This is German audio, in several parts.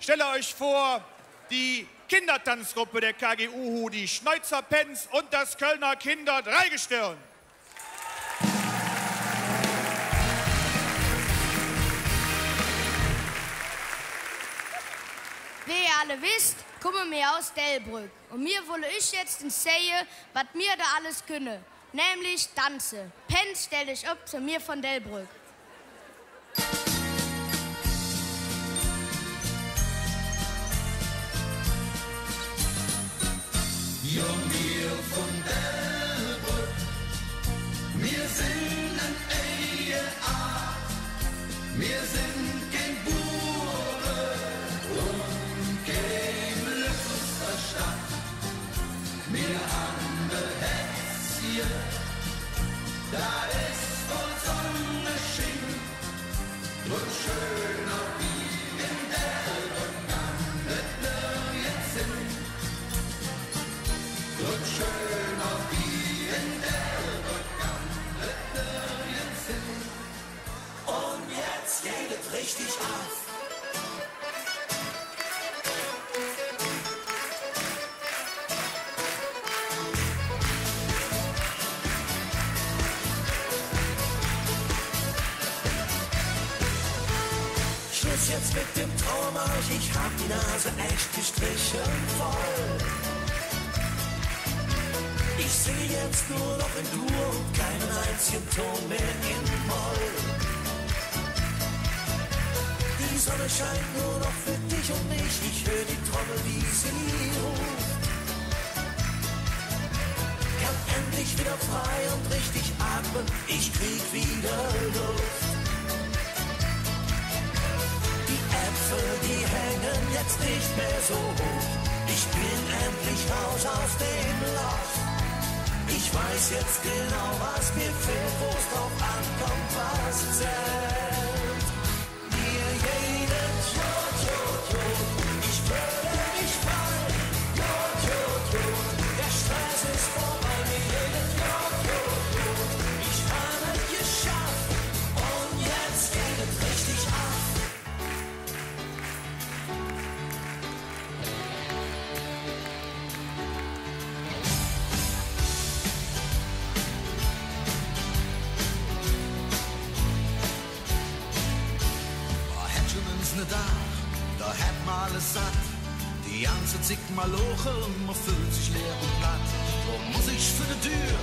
stelle euch vor, die Kindertanzgruppe der KGUHU, die Schneuzer Pens und das Kölner Kinder-Dreigestirn. Wie ihr alle wisst, kommen wir aus Delbrück. Und mir wolle ich jetzt sehen, was mir da alles können. Nämlich tanzen. Pens, stell dich ab zu mir von Delbrück. Ja, wir von Delbrück, wir sind ein Eheart, wir sind kein Bure und kein Glücksverstand. Wir haben ein Herzchen, da ist voll Sonne schien, und schöner wie in Delbrück kann das nirgends hin. Und schöner wie in Delbrück kann das nirgends hin. Und jetzt geht es richtig auf. Schluss jetzt mit dem Traumarsch, ich hab die Nase echt gestrichen voll. Ich singe jetzt nur noch in Dur und keinen einzigen Ton mehr in Moll. Die Sonne scheint nur noch für dich und mich, ich höre die Trommel, wie sie ruft. Kann endlich wieder frei und richtig atmen, ich krieg wieder Luft. Die Äpfel, die hängen jetzt nicht mehr so hoch, ich bin endlich raus aus dem Loch. Ich weiß jetzt genau, was mir fehlt, wo's drauf ankommt, was zählt. Mir jedes Jod, Jod, Jod, ich fühle mich frei. Jod, Jod, Jod, der Stress ist vorbei. Mir jedes Jod, Jod, Jod, ich habe es geschafft und jetzt geht es richtig ab. Da hat man alles satt, die ganze Zeit mal lochen und man fühlt sich leer und platt. Wo muss ich für die Tür,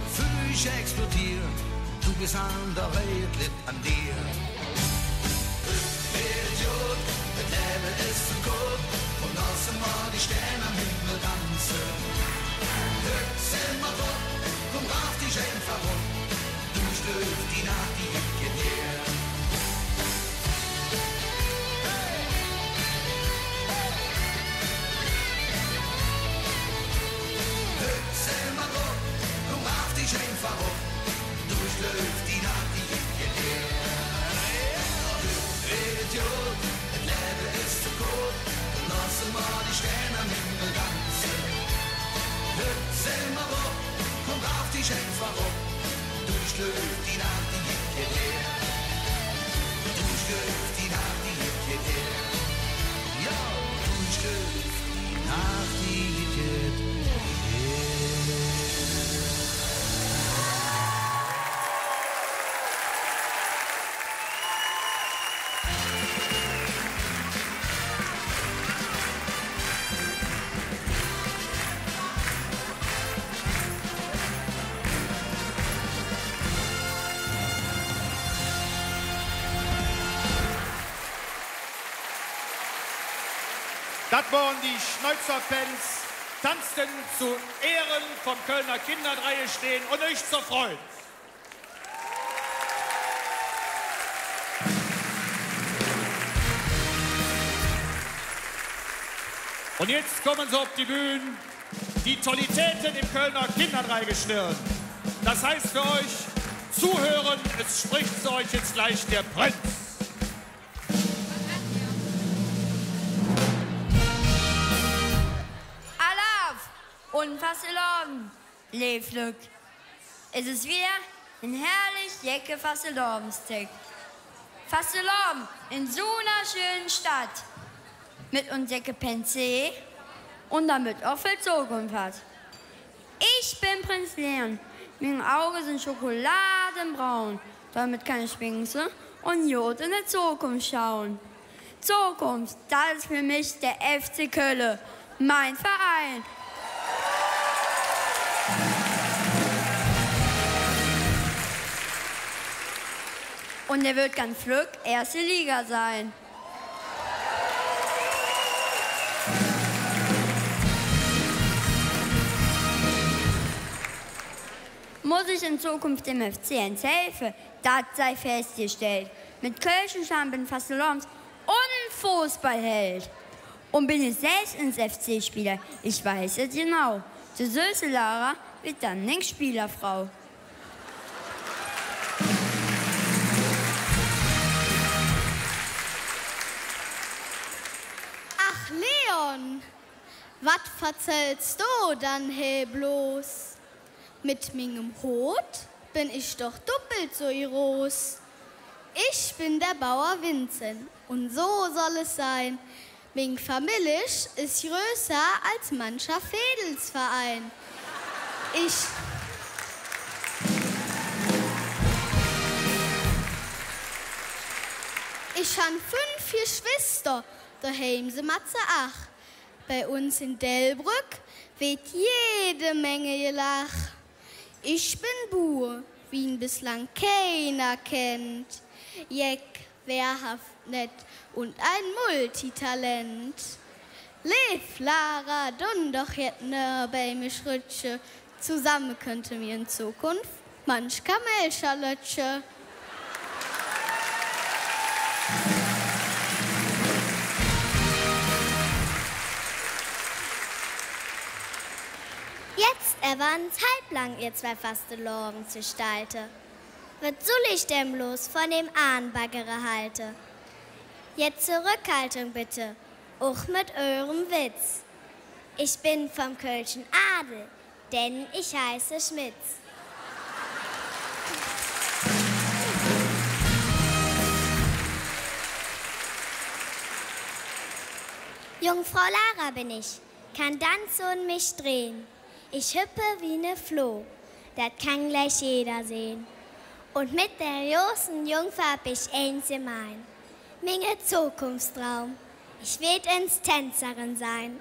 bevor ich explodiere? Du bist an der Welt, liegt an dir. Idiot, das Leben ist zu kurz und lassen wir die Sterne am Himmel tanzen. Heute sind wir rot, komm rauf dich einfach rum, du stößt die Nacht, die geht her. Einfach auf, durchläuft die Nacht, die geht her. Du Idiot, das Leben ist zu kurz, lassen wir die Sterne am Himmel tanzen. Heute sind wir auf, komm auf die einfach auf, durchläuft die Nacht, die geht her. Durchläuft die Nacht, die geht her. Ja, durchläuft die Nacht, die geht her. Das waren die Schneuzer Pens, tanzten zu Ehren vom Kölner Kinderdreigestirn und euch zur Freude. Und jetzt kommen sie auf die Bühne, die Tollitäten im Kölner Kinderdreigestirn. Das heißt für euch, zuhören, es spricht zu euch jetzt gleich der Prinz. Und Fastelavond, Leeflück. Es ist wieder ein herrlich lecker Fastelavonstag. Fastelavond in so einer schönen Stadt. mit unserer Pensee und damit auch viel Zukunft hat. Ich bin Prinz Leon. Meine Augen sind schokoladenbraun. Damit kann ich winken und Jod in die Zukunft schauen. Zukunft, das ist für mich der FC Köln, mein Verein. Und er wird ganz flück erste Liga sein. Muss ich in Zukunft dem FC helfen? Das sei festgestellt. Mit Kirchenscham bin Fasselons und Fußballheld. Und bin ich selbst ins FC-Spieler? Ich weiß es genau. Die süße Lara wird dann nicht Spielerfrau. Ach, Leon, was verzählst du dann he bloß? Mit mingem Hut bin ich doch doppelt so groß. Ich bin der Bauer Vincent und so soll es sein. Ming Familie ist größer als mancher Fädelsverein. Ich han 5 Geschwister, daheim se Matze 8. Bei uns in Delbrück wird jede Menge gelacht. Ich bin Bur, wie ihn bislang keiner kennt. Jeck, wehrhaft nett und ein Multitalent. Lev, Lara, dun doch jetne bei mir Schritsche. Zusammen könnte mir in Zukunft manch Kamelschalötsche. Jetzt erwarten's halblang, ihr zwei Fasteloren zu stalte. Was soll ich denn bloß von dem Ahnbaggere halte? Jetzt Zurückhaltung bitte, auch mit eurem Witz. Ich bin vom Kölschen Adel, denn ich heiße Schmitz. Jungfrau Lara bin ich, kann tanzen und mich drehen. Ich hüppe wie ne Floh, das kann gleich jeder sehen. Und mit der großen Jungfrau hab ich eins gemein. Minge Zukunftstraum, ich werd ins Tänzerin sein.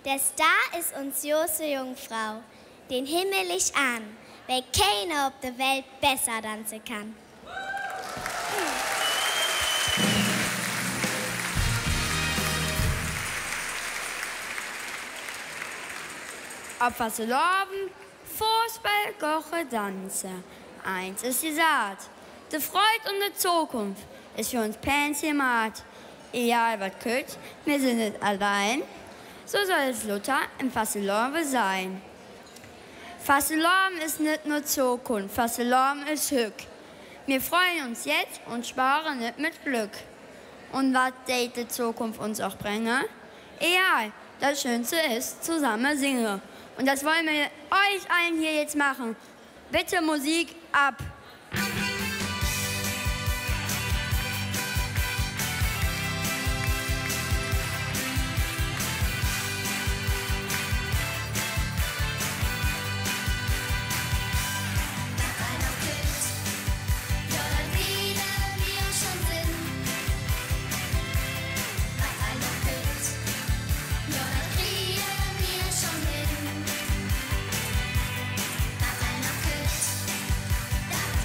Der Star ist uns große Jungfrau, den Himmel ich an, weil keiner auf der Welt besser tanzen kann. Ob was erlauben, Fußball, Koche, Tanzen. Eins ist gesagt, die Freude und die Zukunft ist für uns Pensimat. Egal was kommt, wir sind nicht allein. So soll es Luther im Fasselorbe sein. Fasselorbe ist nicht nur Zukunft, Fasselorbe ist Glück. Wir freuen uns jetzt und sparen nicht mit Glück. Und was die Zukunft uns auch bringen? Egal, das Schönste ist, zusammen singen. Und das wollen wir euch allen hier jetzt machen. Bitte Musik ab. Da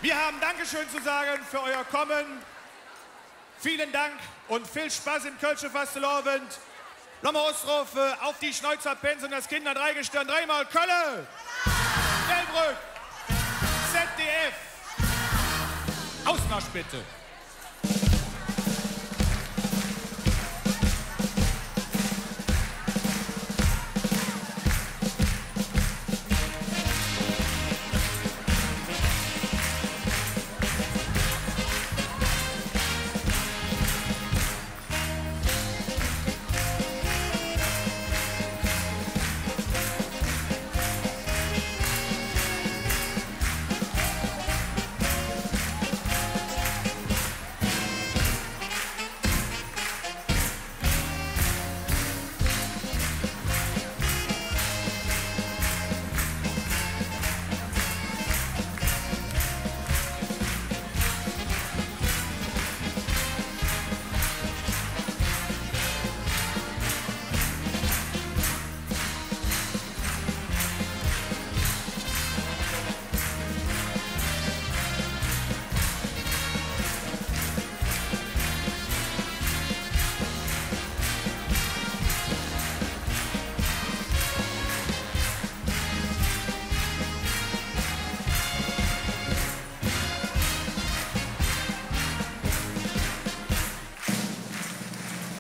Wir haben Dankeschön zu sagen für euer Kommen. Vielen Dank und viel Spaß im Kölsche Fastelovend. Nochmal ausrufe auf die Schneuzer Pension, das Kinder Dreigestirn. Dreimal Kölle, Delbrück, ZDF. Ausmarsch bitte.